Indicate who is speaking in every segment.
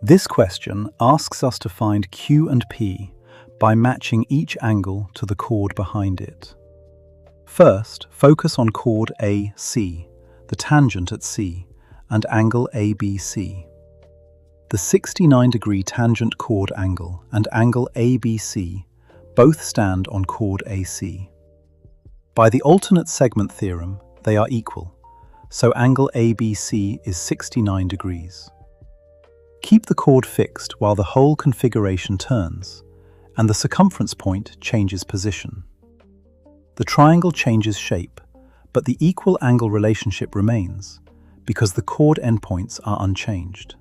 Speaker 1: This question asks us to find Q and P by matching each angle to the chord behind it. First, focus on chord AC, the tangent at C, and angle ABC. The 69-degree tangent chord angle and angle ABC both stand on chord AC. By the alternate segment theorem, they are equal, so angle ABC is 69 degrees. Keep the chord fixed while the whole configuration turns, and the circumference point changes position. The triangle changes shape, but the equal angle relationship remains, because the chord endpoints are unchanged.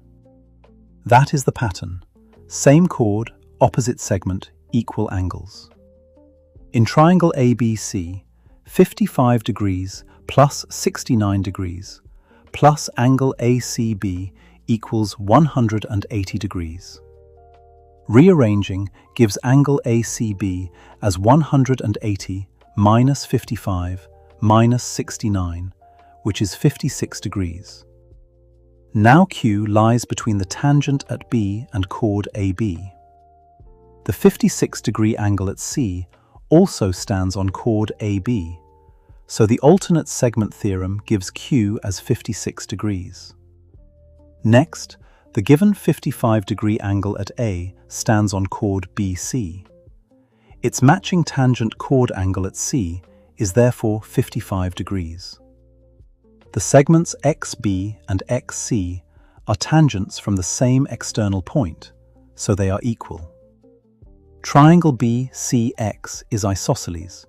Speaker 1: That is the pattern: same chord, opposite segment, equal angles. In triangle ABC, 55 degrees plus 69 degrees plus angle ACB equals 180 degrees. Rearranging gives angle ACB as 180 minus 55 minus 69, which is 56 degrees. Now Q lies between the tangent at B and chord AB. The 56-degree angle at C also stands on chord AB, so the alternate segment theorem gives Q as 56 degrees. Next, the given 55-degree angle at A stands on chord BC. Its matching tangent chord angle at C is therefore 55 degrees. The segments XB and XC are tangents from the same external point, so they are equal. Triangle BCX is isosceles,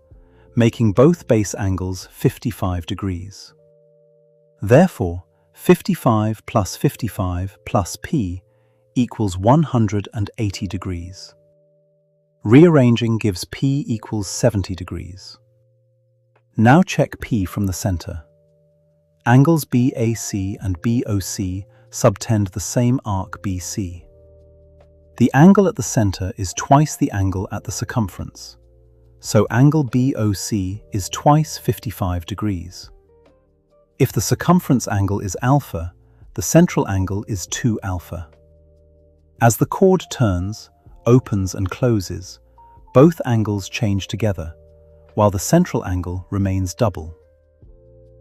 Speaker 1: making both base angles 55 degrees. Therefore, 55 plus 55 plus P equals 180 degrees. Rearranging gives P equals 70 degrees. Now check P from the center. Angles BAC and BOC subtend the same arc BC. The angle at the center is twice the angle at the circumference, so angle BOC is twice 55 degrees. If the circumference angle is alpha, the central angle is 2 alpha. As the chord turns, opens and closes, both angles change together, while the central angle remains double.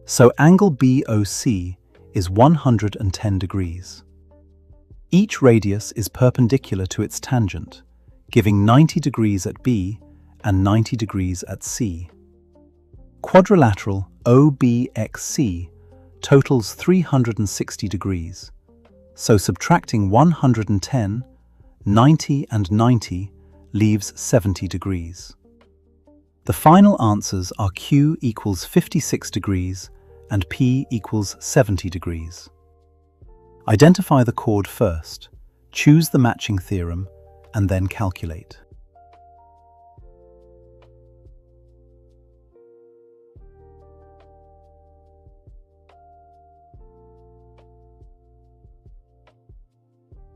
Speaker 1: So angle BOC is 110 degrees. Each radius is perpendicular to its tangent, giving 90 degrees at B and 90 degrees at C. Quadrilateral OBXC totals 360 degrees, so subtracting 110, 90 and 90 leaves 70 degrees. The final answers are Q equals 56 degrees and P equals 70 degrees. Identify the chord first, choose the matching theorem, and then calculate.